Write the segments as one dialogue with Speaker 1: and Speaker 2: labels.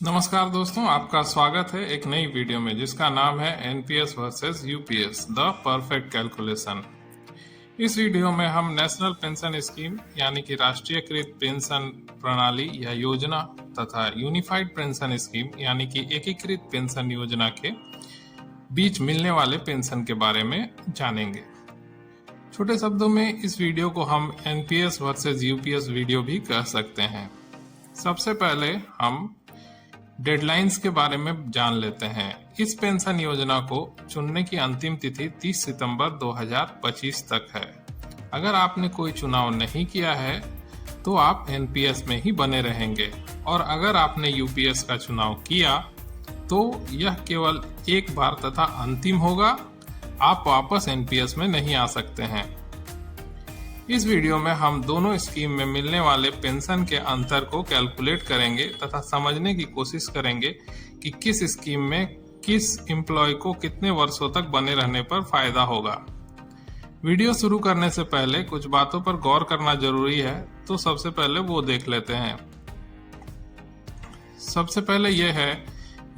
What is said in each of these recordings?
Speaker 1: नमस्कार दोस्तों, आपका स्वागत है एक नई वीडियो में जिसका नाम है NPS versus UPS the perfect calculation. इस वीडियो में हम नेशनल पेंशन स्कीम यानी कि राष्ट्रीयकृत पेंशन प्रणाली या योजना तथा यूनिफाइड पेंशन स्कीम यानी कि एकीकृत पेंशन योजना के बीच मिलने वाले पेंशन के बारे में जानेंगे। छोटे शब्दों में इस वीडियो को हम एनपीएस वर्सेस यूपीएस वीडियो भी कह सकते हैं। सबसे पहले हम डेडलाइंस के बारे में जान लेते हैं। इस पेंशन योजना को चुनने की अंतिम तिथि 30 सितंबर 2025 तक है। अगर आपने कोई चुनाव नहीं किया है तो आप एनपीएस में ही बने रहेंगे, और अगर आपने यूपीएस का चुनाव किया तो यह केवल एक बार तथा अंतिम होगा। आप वापस एनपीएस में नहीं आ सकते हैं। इस वीडियो में हम दोनों स्कीम में मिलने वाले पेंशन के अंतर को कैलकुलेट करेंगे तथा समझने की कोशिश करेंगे कि किस स्कीम में किस एम्प्लॉय को कितने वर्षों तक बने रहने पर फायदा होगा। वीडियो शुरू करने से पहले कुछ बातों पर गौर करना जरूरी है, तो सबसे पहले वो देख लेते हैं। सबसे पहले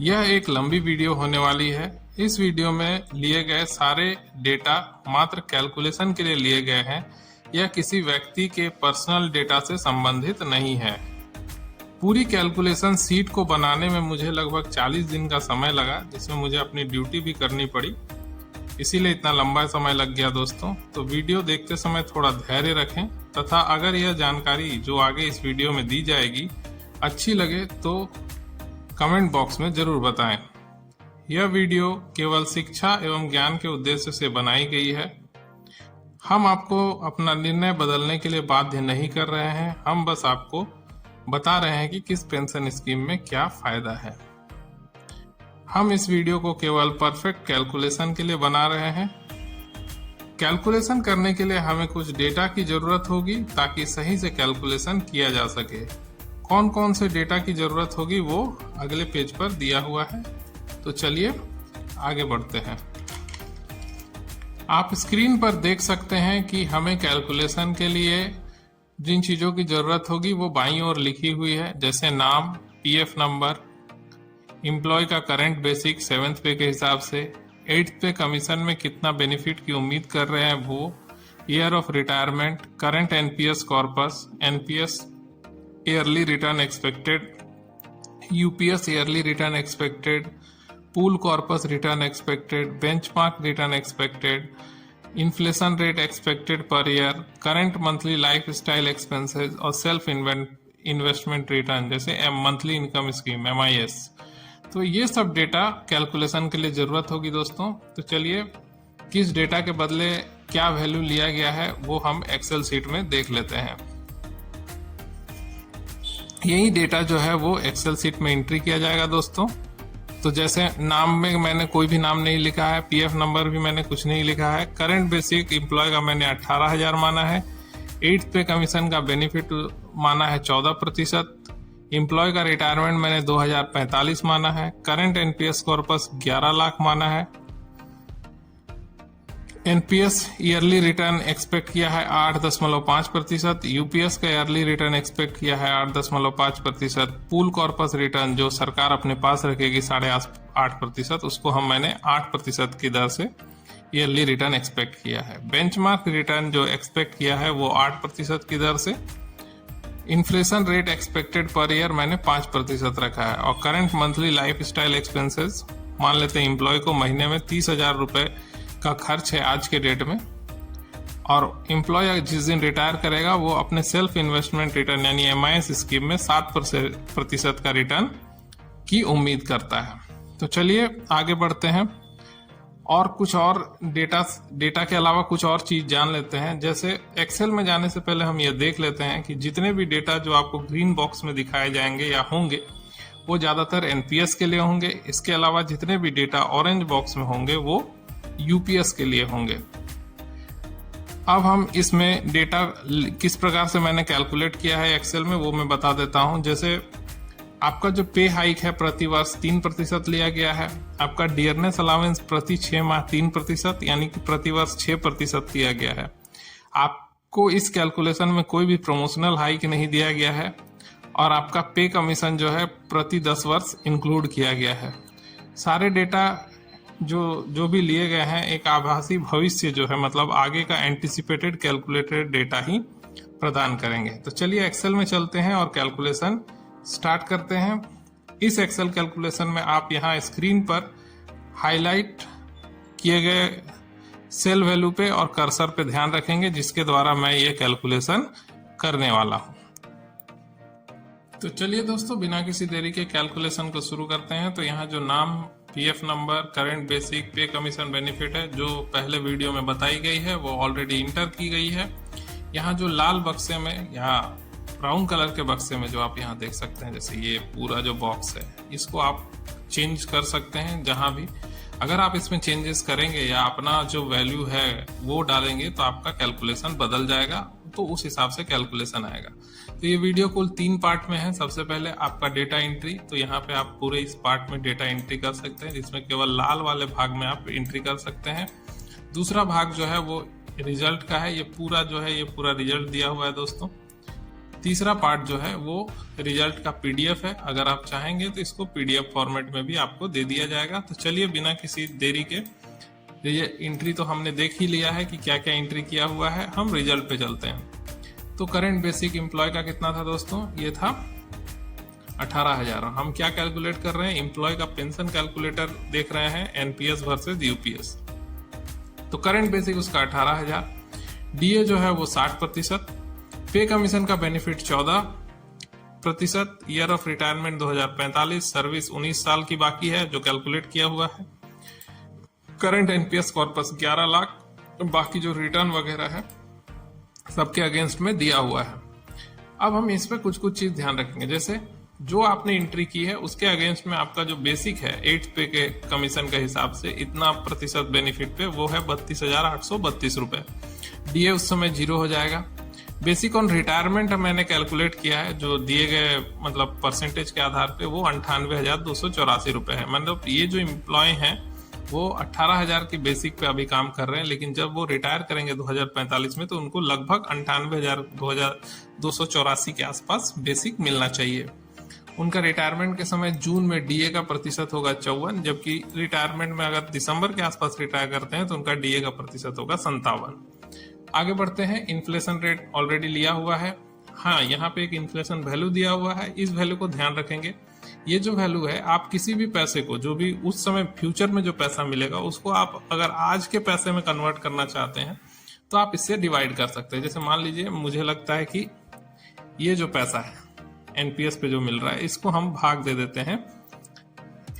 Speaker 1: यह एक लंबी वीडियो होने वाली है। इस वीडियो में लिए गए सारे डेटा मात्र कैलकुलेशन के लिए लिए गए हैं। यह किसी व्यक्ति के पर्सनल डेटा से संबंधित नहीं है। पूरी कैलकुलेशन सीट को बनाने में मुझे लगभग 40 दिन का समय लगा, जिसमें मुझे अपनी ड्यूटी भी करनी पड़ी, इसीलिए इतना लंबा समय लग गया दोस्तों। तो वीडियो देखते समय थोड़ा धैर्य रखें तथा अगर यह जानकारी जो आगे इस वीडियो में दी जाएगी अच्छी लगे तो कमेंट बॉक्स में जरूर बताएं। यह वीडियो केवल शिक्षा एवं ज्ञान के उद्देश्य से बनाई गई है। हम आपको अपना निर्णय बदलने के लिए बाध्य नहीं कर रहे हैं। हम बस आपको बता रहे हैं कि किस पेंशन स्कीम में क्या फायदा है। हम इस वीडियो को केवल परफेक्ट कैलकुलेशन के लिए बना रहे हैं। कैलकुलेशन करने के लिए हमें कुछ डेटा की जरूरत होगी ताकि सही से कैलकुलेशन किया जा सके। कौन कौन से डेटा की जरूरत होगी वो अगले पेज पर दिया हुआ है। तो चलिए आगे बढ़ते हैं। आप स्क्रीन पर देख सकते हैं कि हमें कैलकुलेशन के लिए जिन चीज़ों की ज़रूरत होगी वो बाईं ओर लिखी हुई है, जैसे नाम, पीएफ नंबर, एम्प्लॉय का करंट बेसिक 7th पे के हिसाब से, 8th पे कमीशन में कितना बेनिफिट की उम्मीद कर रहे हैं वो, year of retirement, current NPS corpus, NPS yearly return expected, UPS yearly return expected, pool corpus return expected, benchmark return expected, inflation rate expected per year, current monthly life style expenses और self investment return जैसे monthly income scheme MIS। तो ये सब data calculation के लिए जरूरत होगी दोस्तों। तो चलिए किस डेटा के बदले क्या वैल्यू लिया गया है वो हम एक्सेल शीट में देख लेते हैं। यही डेटा जो है वो एक्सेल शीट में एंट्री किया जाएगा दोस्तों। तो जैसे नाम में मैंने कोई भी नाम नहीं लिखा है, पीएफ नंबर भी मैंने कुछ नहीं लिखा है, करंट बेसिक एम्प्लॉय का मैंने 18,000 माना है, 8th पे कमीशन का बेनिफिट माना है 14%, एम्प्लॉय का रिटायरमेंट मैंने 2045 माना है, करंट एनपीएस कॉर्पस 11 लाख माना है, एनपीएस ईयरली रिटर्न एक्सपेक्ट किया है 8.5%, यूपीएस का ईयरली रिटर्न एक्सपेक्ट किया है 8.5%, पूल कॉर्पस रिटर्न जो सरकार अपने पास रखेगी 8.5%, उसको मैंने 8% की दर से ईयरली रिटर्न एक्सपेक्ट किया है। बेंचमार्क रिटर्न जो एक्सपेक्ट किया है वो 8% की दर से, inflation rate expected per year मैंने 5% रखा है, और current monthly life style expenses मान लेते हैं एम्प्लॉय को महीने में 30,000 रुपए का खर्च है आज के डेट में, और एम्प्लॉय जिस दिन रिटायर करेगा वो अपने सेल्फ इन्वेस्टमेंट रिटर्न यानी MIS स्कीम में 7% का रिटर्न की उम्मीद करता है। तो चलिए आगे बढ़ते हैं और कुछ और डेटा के अलावा कुछ और चीज जान लेते हैं। जैसे एक्सेल में जाने से पहले हम ये देख लेते हैं कि जितने भी डेटा जो आपको ग्रीन बॉक्स में दिखाए जाएंगे या होंगे वो ज्यादातर एनपीएस के लिए होंगे। इसके अलावा जितने भी डेटा ऑरेंज बॉक्स में होंगे वो यूपीएस के लिए होंगे। अब हम इसमें डेटा किस प्रकार से मैंने कैलकुलेट किया है एक्सेल में वो मैं बता देता हूं। जैसे आपका जो पे हाइक है प्रति वर्ष 3% लिया गया है, आपका डियरनेस अलाउंस प्रति 6 माह 3% यानी कि प्रति वर्ष 6% दिया गया है। आपको इस कैलकुलेशन में कोई भी प्रमोशनल हाइक नहीं दिया गया है, और आपका पे कमीशन जो है प्रति 10 वर्ष इंक्लूड किया गया है। सारे डेटा जो भी लिए गए हैं एक आभासी भविष्य जो है, मतलब आगे का एंटिसिपेटेड कैलकुलेटेड डेटा ही प्रदान करेंगे। तो चलिए एक्सेल में चलते हैं और कैलकुलेशन स्टार्ट करते हैं। इस एक्सेल कैलकुलेशन में आप यहाँ स्क्रीन पर हाईलाइट किए गए सेल वैल्यू पे और कर्सर पे ध्यान रखेंगे, जिसके द्वारा मैं ये कैलकुलेशन करने वाला हूँ। तो चलिए दोस्तों, बिना किसी देरी के कैलकुलेशन को शुरू करते हैं। तो यहाँ जो नाम, पीएफ नंबर, करंट बेसिक, पे कमीशन बेनिफिट है जो पहले वीडियो में बताई गई है वो ऑलरेडी इंटर की गई है। यहाँ जो लाल बक्से में या ब्राउन कलर के बक्से में जो आप यहाँ देख सकते हैं, जैसे ये पूरा जो बॉक्स है, इसको आप चेंज कर सकते हैं जहाँ भी। अगर आप इसमें चेंजेस करेंगे या अपना जो वैल्यू है वो डालेंगे तो आपका कैलकुलेशन बदल जाएगा, तो उस हिसाब से कैलकुलेशन आएगा। तो ये वीडियो कुल 3 पार्ट में है। सबसे पहले आपका डेटा एंट्री, तो यहाँ पे आप पूरे इस पार्ट में डेटा एंट्री कर सकते हैं, जिसमें केवल लाल वाले भाग में आप एंट्री कर सकते हैं। दूसरा भाग जो है वो रिजल्ट का है, ये पूरा रिजल्ट दिया हुआ है दोस्तों। तीसरा पार्ट जो है वो रिजल्ट का पीडीएफ है, अगर आप चाहेंगे तो इसको पीडीएफ फॉर्मेट में भी आपको दे दिया जाएगा। तो चलिए बिना किसी देरी के, ये एंट्री तो हमने देख ही लिया है कि क्या क्या एंट्री किया हुआ है, हम रिजल्ट पे चलते हैं। तो करंट बेसिक एम्प्लॉय का कितना था दोस्तों, ये था 18,000। हम क्या कैलकुलेट कर रहे हैं, एम्प्लॉय का पेंशन कैलकुलेटर देख रहे हैं, एनपीएस वर्सेस यूपीएस। तो करंट बेसिक उसका 18,000, डीए जो है वो 60%, पे कमीशन का benefit 14%, year of retirement 2045, service 19 साल की बाकी है जो कैलकुलेट किया हुआ है, करंट एनपीएस कॉर्पस 11 लाख, बाकी जो रिटर्न वगैरह है सबके अगेंस्ट में दिया हुआ है। अब हम इस पे कुछ चीज ध्यान रखेंगे, जैसे जो आपने एंट्री की है उसके अगेंस्ट में आपका जो बेसिक है 8 पे के कमीशन के हिसाब से इतना प्रतिशत बेनिफिट पे वो है 32,832 रुपए। डीए उस समय 0 हो जाएगा। बेसिक ऑन रिटायरमेंट मैंने कैलकुलेट किया है, जो दिए गए मतलब परसेंटेज के आधार पे वो 98,284 रुपए है। मतलब ये जो एम्प्लॉय हैं वो 18,000 की बेसिक पे अभी काम कर रहे हैं, लेकिन जब वो रिटायर करेंगे 2045 में तो उनको लगभग 98,284 के आसपास बेसिक मिलना चाहिए। उनका रिटायरमेंट के समय जून में डीए का प्रतिशत होगा 54, जबकि रिटायरमेंट में अगर दिसंबर के आसपास रिटायर करते हैं तो उनका डीए का प्रतिशत होगा 57। आगे बढ़ते हैं। इन्फ्लेशन रेट ऑलरेडी लिया हुआ है। हाँ, यहाँ पे एक इन्फ्लेशन वैल्यू दिया हुआ है, इस वैल्यू को ध्यान रखेंगे। ये जो वैल्यू है, आप किसी भी पैसे को, जो भी उस समय फ्यूचर में जो पैसा मिलेगा उसको आप अगर आज के पैसे में कन्वर्ट करना चाहते हैं तो आप इससे डिवाइड कर सकते हैं। जैसे मान लीजिए मुझे लगता है कि ये जो पैसा है एनपीएस पे जो मिल रहा है, इसको हम भाग दे देते हैं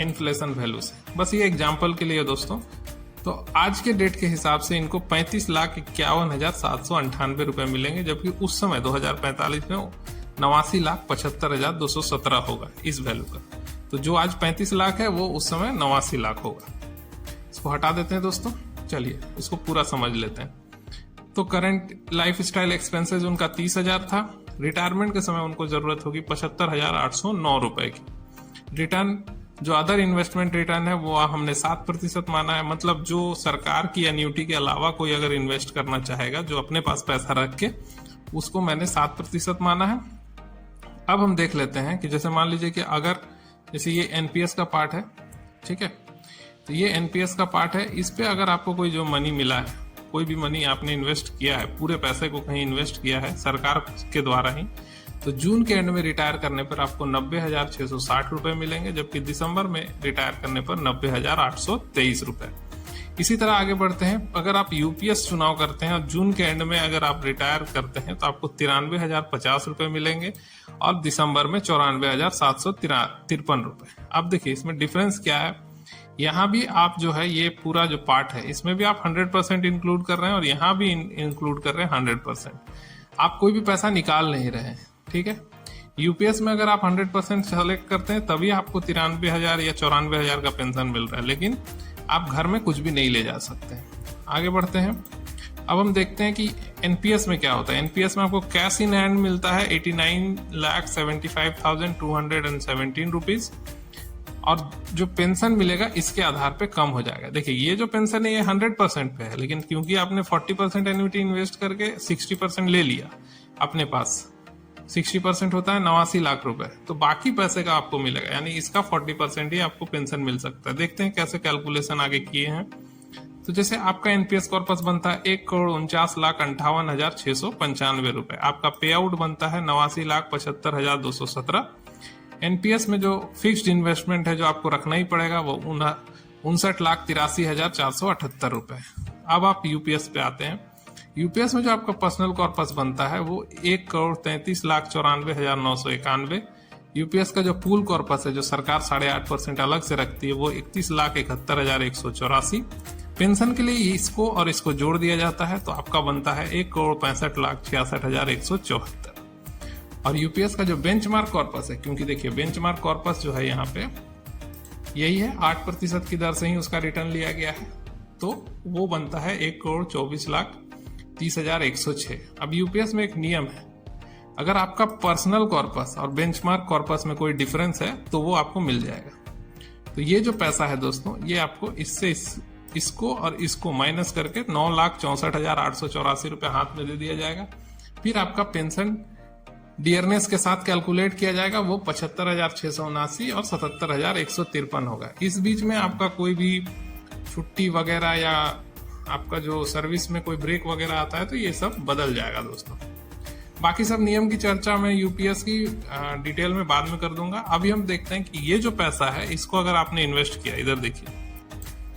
Speaker 1: इन्फ्लेशन वैल्यू से। बस ये एग्जाम्पल के लिए दोस्तों। तो आज के डेट के हिसाब से इनको 35,51,798 रुपए मिलेंगे, जबकि उस समय 2045 में 89,75,217 होगा इस वैल्यू का। तो जो आज 35 लाख है वो उस समय 89 लाख होगा। इसको हटा देते हैं दोस्तों। चलिए इसको पूरा समझ लेते हैं। तो करंट लाइफ स्टाइल एक्सपेंसेस उनका 30,000 था। रिटायरमेंट के समय उनको जरूरत होगी 75,809 रुपए की। रिटर्न जो अदर इन्वेस्टमेंट रिटर्न है वो हमने 7% माना है। मतलब जो सरकार की एन्युटी के अलावा कोई अगर इन्वेस्ट करना चाहेगा, जो अपने पास पैसा रख के, उसको मैंने 7% माना है। अब हम देख लेते हैं कि जैसे मान लीजिए कि अगर जैसे ये एनपीएस का पार्ट है, ठीक है, तो ये एनपीएस का पार्ट है। इस पे अगर आपको कोई जो मनी मिला है, कोई भी मनी आपने इन्वेस्ट किया है, पूरे पैसे को कहीं इन्वेस्ट किया है सरकार के द्वारा ही, तो जून के एंड में रिटायर करने पर आपको 90,660 रुपए मिलेंगे, जबकि दिसंबर में रिटायर करने पर 90,823 रुपए। इसी तरह आगे बढ़ते हैं। अगर आप यूपीएस चुनाव करते हैं और जून के एंड में अगर आप रिटायर करते हैं तो आपको 93,050 रुपए मिलेंगे और दिसंबर में 94,753 रुपए। अब देखिए इसमें डिफरेंस क्या है। यहाँ भी आप जो है ये पूरा जो पार्ट है इसमें भी आप 100% इंक्लूड कर रहे हैं और यहाँ भी इंक्लूड कर रहे हैं 100%। आप कोई भी पैसा निकाल नहीं रहे हैं, ठीक है। यूपीएस में अगर आप 100% सेलेक्ट करते हैं तभी आपको 93,000 या 94,000 का पेंशन मिल रहा है, लेकिन आप घर में कुछ भी नहीं ले जा सकते। आगे बढ़ते हैं। अब हम देखते हैं कि एनपीएस में क्या होता है। एनपीएस में आपको कैश इन हैंड मिलता है 89,75,217 रुपीज और जो पेंशन मिलेगा इसके आधार पे कम हो जाएगा। देखिए ये जो पेंशन है ये 100% पे है, लेकिन क्योंकि आपने 40% एन्युटी इन्वेस्ट करके 60% ले लिया अपने पास, 60% होता है 89 लाख रुपए, तो बाकी पैसे का आपको मिलेगा, यानी इसका 40% ही आपको पेंशन मिल सकता है। देखते हैं कैसे कैलकुलेशन आगे किए हैं। तो जैसे आपका एनपीएस कॉर्पस बनता है 1,49,58,695 रुपए, आपका पे आउट बनता है 89,75,217। एनपीएस में जो फिक्स्ड इन्वेस्टमेंट है जो आपको रखना ही पड़ेगा वो 59,83,478 रुपए। अब आप यूपीएस पे आते हैं। यूपीएस में जो आपका पर्सनल कॉर्पस बनता है वो 1,33,94,991। यूपीएस का जो पूल कॉर्पस है जो सरकार 8.5% अलग से रखती है वो 31,71,184। पेंशन के लिए इसको और इसको जोड़ दिया जाता है तो आपका बनता है 1,65,66,174। और यूपीएस का जो बेंचमार्क कॉर्पस है, क्योंकि देखिए बेंचमार्क कॉर्पस जो है यहाँ पे यही है, 8% की दर से ही उसका रिटर्न लिया गया है, तो वो बनता है 1,24,30,106। अब यूपीएस में एक नियम है, अगर आपका पर्सनल कॉर्पस और बेंचमार्क कॉर्पस में कोई डिफरेंस है तो वो आपको मिल जाएगा। तो ये जो पैसा है दोस्तों, ये आपको इससे इसको और इसको माइनस करके 9,64,884 रुपये हाथ में दे दिया जाएगा। फिर आपका पेंशन डियरनेस के साथ कैलकुलेट किया जाएगा, वो 75,679 और 77,153 होगा। इस बीच में आपका कोई भी छुट्टी वगैरह या आपका जो सर्विस में कोई ब्रेक वगैरह आता है तो ये सब बदल जाएगा दोस्तों। बाकी सब नियम की चर्चा मैं यूपीएस की डिटेल में बाद में कर दूंगा। अभी हम देखते हैं कि ये जो पैसा है इसको अगर आपने इन्वेस्ट किया, इधर देखिए,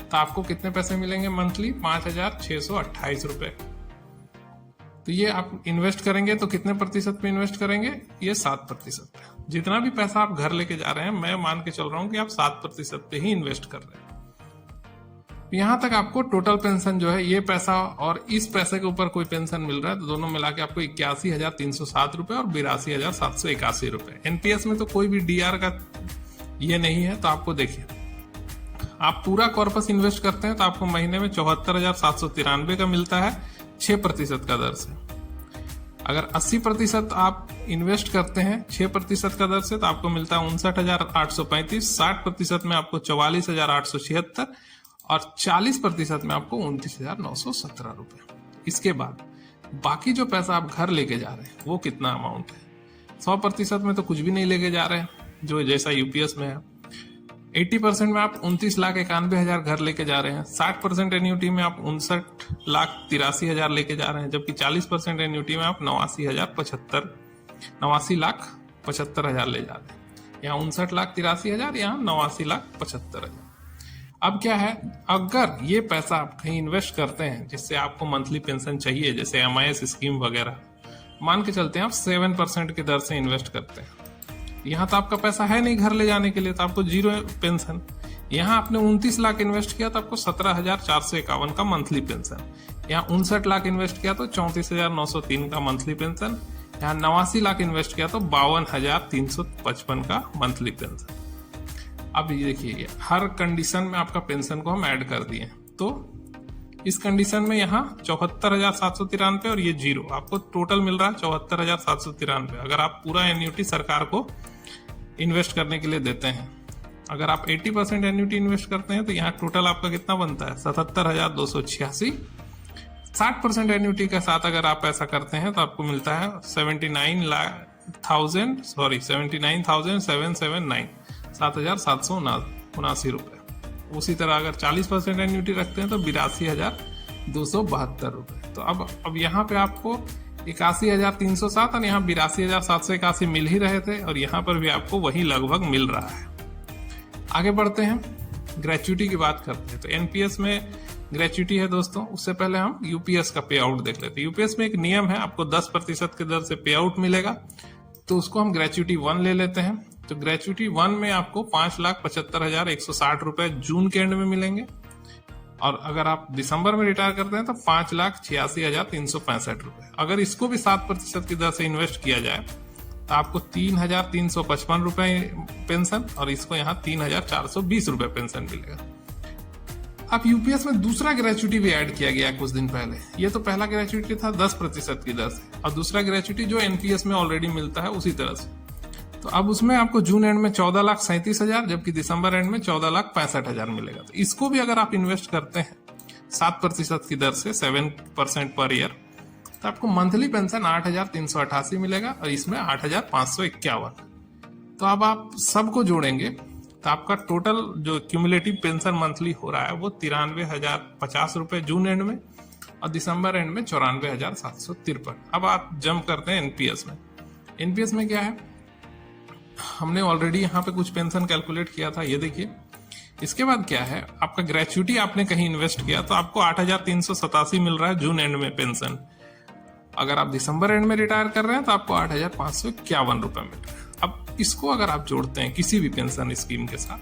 Speaker 1: तो आपको कितने पैसे मिलेंगे मंथली, 5,628 रुपए। तो ये आप इन्वेस्ट करेंगे तो कितने प्रतिशत पे इन्वेस्ट करेंगे, ये 7% पे। जितना भी पैसा आप घर लेके जा रहे हैं, मैं मान के चल रहा हूं कि आप 7% पे ही इन्वेस्ट कर रहे हैं। यहां तक आपको टोटल पेंशन जो है, ये पैसा और इस पैसे के ऊपर कोई पेंशन मिल रहा है तो दोनों मिला के आपको 81,307 रुपए और 82,781 रुपए। एनपीएस में तो कोई भी डीआर का ये नहीं है, तो आपको देखिए, आप पूरा कॉर्पस इन्वेस्ट करते हैं तो आपको महीने में 74,793 का मिलता है 6% का दर से। अगर 80% आप इन्वेस्ट करते हैं 6% का दर से तो आपको मिलता है 59,835। 60% में आपको 44,876 और 40% में आपको 29,917 रुपए। इसके बाद बाकी जो पैसा आप घर लेके जा रहे हैं वो कितना अमाउंट है, 100% में तो कुछ भी नहीं लेके जा रहे हैं जो जैसा यूपीएस में है। 80% में आप 29,91,000 घर लेके जा रहे हैं। 60% एन्यूटी में आप 59,83,000 लेके जा रहे हैं, जबकि 40% एन्यूटी में आप 89,75,000 ले जा रहे हैं। यहाँ 59,83,000, यहाँ 89,75,000। अब क्या है, अगर ये पैसा आप कहीं इन्वेस्ट करते हैं जिससे आपको मंथली पेंशन चाहिए, जैसे एमआईएस स्कीम वगैरह, मान के चलते हैं आप 7% की दर से इन्वेस्ट करते हैं, यहाँ तो आपका पैसा है नहीं घर ले जाने के लिए, तो आपको 0 पेंशन। यहाँ आपने 29 लाख इन्वेस्ट किया तो आपको 17,451 का मंथली पेंशन। यहाँ 59 लाख इन्वेस्ट किया तो 34,903 का मंथली पेंशन। यहाँ 89 लाख इन्वेस्ट किया तो 52,355 का मंथली पेंशन। अब ये देखिए, हर कंडीशन में आपका पेंशन को हम ऐड कर दिए, तो इस कंडीशन में यहाँ 74,793 और ये 0, आपको टोटल मिल रहा है 74,793। अगर आप पूरा एन्यूटी सरकार को इन्वेस्ट करने के लिए देते हैं, अगर आप 80% एन्यूटी इन्वेस्ट करते हैं तो यहाँ टोटल आपका कितना बनता है, 77,286। 60% एन्यूटी के साथ अगर आप ऐसा करते हैं तो आपको मिलता है 79,779, 7,779 रुपए। उसी तरह अगर 40% एन्यूटी रखते हैं तो 82,272 रुपए। तो अब यहाँ पे आपको 81,307 और यहाँ 82,781 मिल ही रहे थे, और यहाँ पर भी आपको वही लगभग मिल रहा है। आगे बढ़ते हैं, ग्रेच्युटी की बात करते हैं। तो एनपीएस में ग्रेच्युटी है दोस्तों, उससे पहले हम यूपीएस का पे आउट देख लेते हैं। यूपीएस में एक नियम है, आपको 10% की दर से पे आउट मिलेगा, तो उसको हम ग्रेच्युटी 1 ले लेते हैं। तो ग्रेच्युटी 1 में आपको 5,75,160 रुपए जून के एंड में मिलेंगे, और अगर आप दिसंबर में रिटायर करते हैं तो 5,86,365 रुपए। अगर इसको भी 7% की दर से इन्वेस्ट किया जाए तो आपको 3,355 रुपए पेंशन, और इसको यहाँ 3,420 रुपए पेंशन मिलेगा। अब यूपीएस में दूसरा ग्रेच्युटी भी ऐड किया गया कुछ दिन पहले। ये तो पहला ग्रेच्युटी था 10% की दर से, और दूसरा ग्रेच्युटी जो एनपीएस में ऑलरेडी मिलता है उसी तरह से। तो अब उसमें आपको जून एंड में 14,37,000, जबकि दिसंबर एंड में 14,65,000 मिलेगा। तो इसको भी अगर आप इन्वेस्ट करते हैं 7% की दर से, 7% पर ईयर, तो आपको मंथली पेंशन 8,388 मिलेगा और इसमें 8,551। तो अब आप सबको जोड़ेंगे तो आपका टोटल जो क्यूमुलेटिव पेंशन मंथली हो रहा है वो 93,050 रुपए जून एंड में और दिसंबर एंड में 94,753। अब आप जंप करते हैं एनपीएस में। एनपीएस में क्या है, हमने ऑलरेडी यहाँ पे कुछ पेंशन कैलकुलेट किया था, ये देखिए। इसके बाद क्या है, आपका ग्रेचुइटी आपने कहीं इन्वेस्ट किया तो आपको 8,387 मिल रहा है जून एंड में पेंशन। अगर आप दिसंबर एंड में रिटायर कर रहे हैं तो आपको 8,551 रुपए मिल रहा है। अब इसको अगर आप जोड़ते हैं किसी भी पेंशन स्कीम के साथ,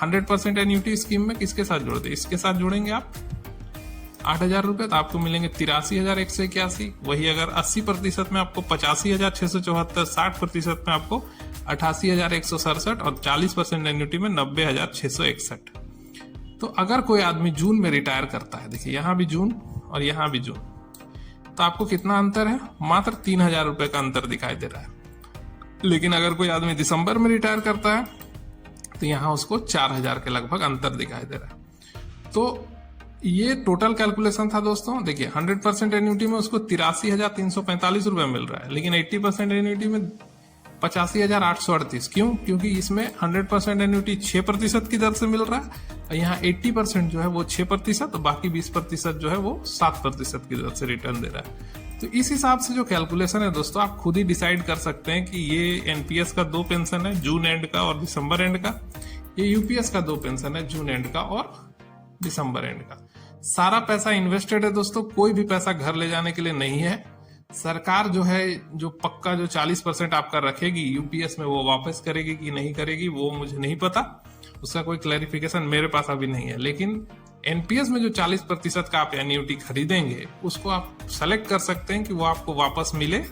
Speaker 1: 100% एन्युटी स्कीम में किसके साथ जोड़ते हैं, इसके साथ जोड़ेंगे आप 8,000 रुपए तो आपको मिलेंगे 83,181। वही अगर 80% में आपको 85,674, 60% में आपको 88,167 और 40% एन्युटी में 90,661। तो अगर कोई आदमी जून में रिटायर करता है, देखिए यहाँ भी जून और यहाँ भी जून, तो आपको कितना अंतर है, मात्र 3,000 रुपए का अंतर दिखाई दे रहा है। लेकिन अगर कोई आदमी दिसंबर में रिटायर करता है तो यहाँ उसको 4,000 के लगभग अंतर दिखाई दे रहा है। तो ये टोटल कैलकुलेशन था दोस्तों। देखिए 100% एन्युटी में उसको 83,345 रुपए मिल रहा है, लेकिन 80% एन्युटी में 85,838। क्यों? क्योंकि इसमें 100% एन्युटी 6% की दर से मिल रहा है और यहाँ 80% जो है वो 6% और बाकी 20% जो है वो 7% की दर से रिटर्न दे रहा है। तो इस हिसाब से जो कैलकुलेशन है दोस्तों, आप खुद ही डिसाइड कर सकते हैं कि ये एनपीएस का 2 पेंशन है, जून एंड का और दिसंबर एंड का। ये यूपीएस का 2 पेंशन है, जून एंड का और दिसंबर एंड का। सारा पैसा इन्वेस्टेड है दोस्तों, कोई भी पैसा घर ले जाने के लिए नहीं है। सरकार जो है जो पक्का जो 40% आपका रखेगी यूपीएस में, वो वापस करेगी कि नहीं करेगी वो मुझे नहीं पता, उसका कोई क्लैरिफिकेशन मेरे पास अभी नहीं है। लेकिन एनपीएस में जो 40% का आप एन्युटी खरीदेंगे उसको आप सेलेक्ट कर सकते हैं कि वो आपको वापस मिले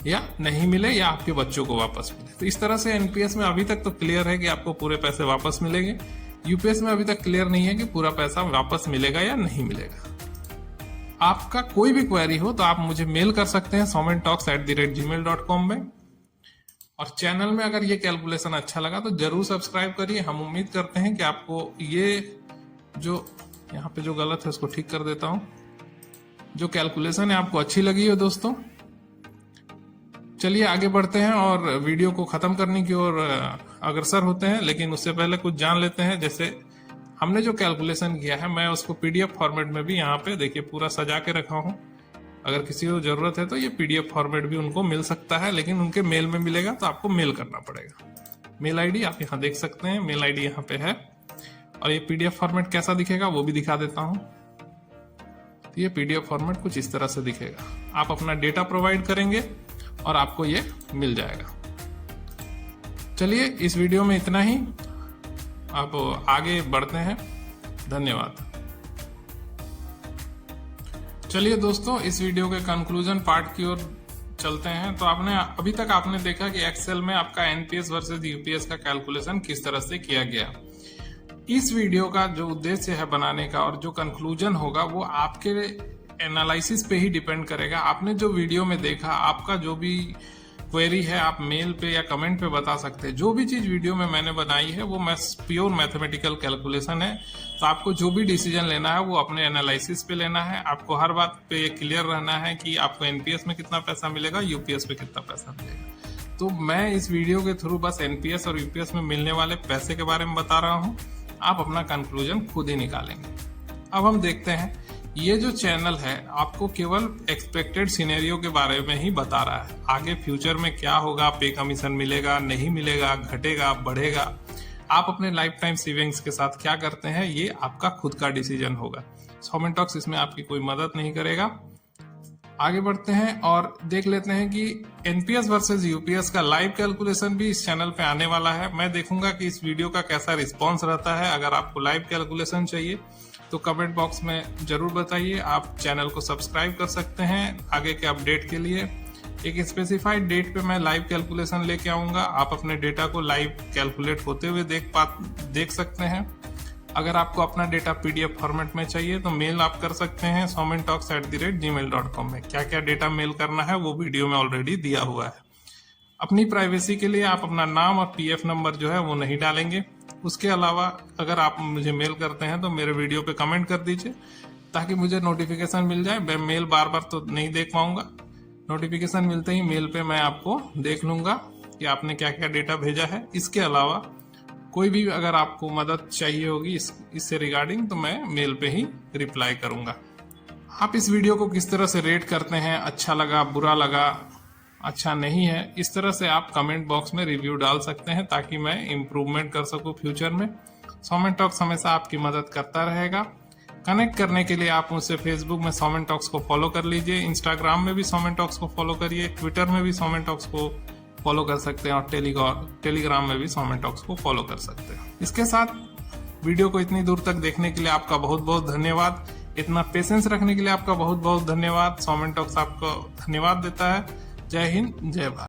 Speaker 1: या नहीं मिले या आपके बच्चों को वापस मिले। तो इस तरह से एनपीएस में अभी तक तो क्लियर है कि आपको पूरे पैसे वापस मिलेंगे। यूपीएस में अभी तक क्लियर नहीं है कि पूरा पैसा वापस मिलेगा या नहीं मिलेगा। आपका कोई भी क्वेरी हो तो आप मुझे मेल कर सकते हैं somentalks@gmail.com में। और चैनल में अगर ये कैलकुलेशन अच्छा लगा तो जरूर सब्सक्राइब करिए। हम उम्मीद करते हैं कि आपको ये जो यहाँ पे जो गलत है उसको ठीक कर देता हूँ, जो कैलकुलेशन है आपको अच्छी लगी हो दोस्तों। चलिए आगे बढ़ते हैं और वीडियो को खत्म करने की ओर अग्रसर होते हैं। लेकिन उससे पहले कुछ जान लेते हैं। जैसे हमने जो कैलकुलेशन किया है मैं उसको पीडीएफ फॉर्मेट में भी यहाँ पे देखिए पूरा सजा के रखा हूँ। अगर किसी को जरूरत है तो ये पीडीएफ फॉर्मेट भी उनको मिल सकता है, लेकिन उनके मेल में मिलेगा तो आपको मेल करना पड़ेगा। मेल आईडी आप यहाँ देख सकते हैं, मेल आईडी यहाँ पे है। और ये पीडीएफ फॉर्मेट कैसा दिखेगा वो भी दिखा देता हूँ। तो ये पीडीएफ फॉर्मेट कुछ इस तरह से दिखेगा। आप अपना डेटा प्रोवाइड करेंगे और आपको ये मिल जाएगा। चलिए इस वीडियो में इतना ही, आप आगे बढ़ते हैं। धन्यवाद। चलिए दोस्तों इस वीडियो के कंक्लूजन पार्ट की ओर चलते हैं। तो अभी तक आपने देखा कि एक्सेल में आपका एनपीएस वर्सेस यूपीएस का कैलकुलेशन किस तरह से किया गया। इस वीडियो का जो उद्देश्य है बनाने का और जो कंक्लूजन होगा वो आपके एनालिसिस पे ही डिपेंड करेगा। आपने जो वीडियो में देखा, आपका जो भी क्वेरी है आप मेल पे या कमेंट पे बता सकते हैं। जो भी चीज वीडियो में मैंने बनाई है वो प्योर मैथमेटिकल कैलकुलेशन है। तो आपको जो भी डिसीजन लेना है वो अपने एनालिसिस पे लेना है। आपको हर बात पे ये क्लियर रहना है कि आपको एनपीएस में कितना पैसा मिलेगा, यूपीएस में कितना पैसा मिलेगा। तो मैं इस वीडियो के थ्रू बस एनपीएस और यूपीएस में मिलने वाले पैसे के बारे में बता रहा हूँ। आप अपना कंक्लूजन खुद ही निकालेंगे। अब हम देखते हैं, ये जो चैनल है आपको केवल एक्सपेक्टेड सिनेरियो के बारे में ही बता रहा है। आगे फ्यूचर में क्या होगा, पे कमीशन मिलेगा नहीं मिलेगा, घटेगा बढ़ेगा, आप अपने लाइफ टाइम सेविंग्स के साथ क्या करते हैं ये आपका खुद का डिसीजन होगा। सोमेन टॉक्स इसमें आपकी कोई मदद नहीं करेगा। आगे बढ़ते हैं और देख लेते हैं कि एनपीएस वर्सेस यूपीएस का लाइव कैलकुलेशन भी इस चैनल पे आने वाला है। मैं देखूंगा कि इस वीडियो का कैसा रिस्पॉन्स रहता है। अगर आपको लाइव कैलकुलेशन चाहिए तो कमेंट बॉक्स में जरूर बताइए। आप चैनल को सब्सक्राइब कर सकते हैं आगे के अपडेट के लिए। एक स्पेसिफाइड डेट पे मैं लाइव कैलकुलेशन लेके आऊंगा। आप अपने डेटा को लाइव कैलकुलेट होते हुए देख सकते हैं। अगर आपको अपना डेटा पीडीएफ फॉर्मेट में चाहिए तो मेल आप कर सकते हैं somentalks@gmail.com में। क्या क्या डेटा मेल करना है वो वीडियो में ऑलरेडी दिया हुआ है। अपनी प्राइवेसी के लिए आप अपना नाम और पीएफ नंबर जो है वो नहीं डालेंगे। उसके अलावा अगर आप मुझे मेल करते हैं तो मेरे वीडियो पे कमेंट कर दीजिए। ताकि मुझे नोटिफिकेशन मिल जाए। मैं मेल बार बार तो नहीं देख पाऊंगा, नोटिफिकेशन मिलते ही मेल पे मैं आपको देख लूंगा कि आपने क्या क्या डेटा भेजा है। इसके अलावा कोई भी अगर आपको मदद चाहिए होगी इससे रिगार्डिंग, तो मैं मेल पे ही रिप्लाई करूंगा। आप इस वीडियो को किस तरह से रेट करते हैं, अच्छा लगा, बुरा लगा, अच्छा नहीं है, इस तरह से आप कमेंट बॉक्स में रिव्यू डाल सकते हैं ताकि मैं इम्प्रूवमेंट कर सकूं फ्यूचर में। सोमेन टॉक्स हमेशा आपकी मदद करता रहेगा। कनेक्ट करने के लिए आप मुझसे फेसबुक में सोमेन टॉक्स को फॉलो कर लीजिए, इंस्टाग्राम में भी सोमेन टॉक्स को फॉलो करिए, ट्विटर में भी सोमेन टॉक्स को फॉलो कर सकते हैं और टेलीग्राम में भी सोमेन टॉक्स को फॉलो कर सकते हैं। इसके साथ वीडियो को इतनी दूर तक देखने के लिए आपका बहुत बहुत धन्यवाद। इतना पेशेंस रखने के लिए आपका बहुत बहुत धन्यवाद। सोमेन टॉक्स आपको धन्यवाद देता है। जय हिंद, जय भारत।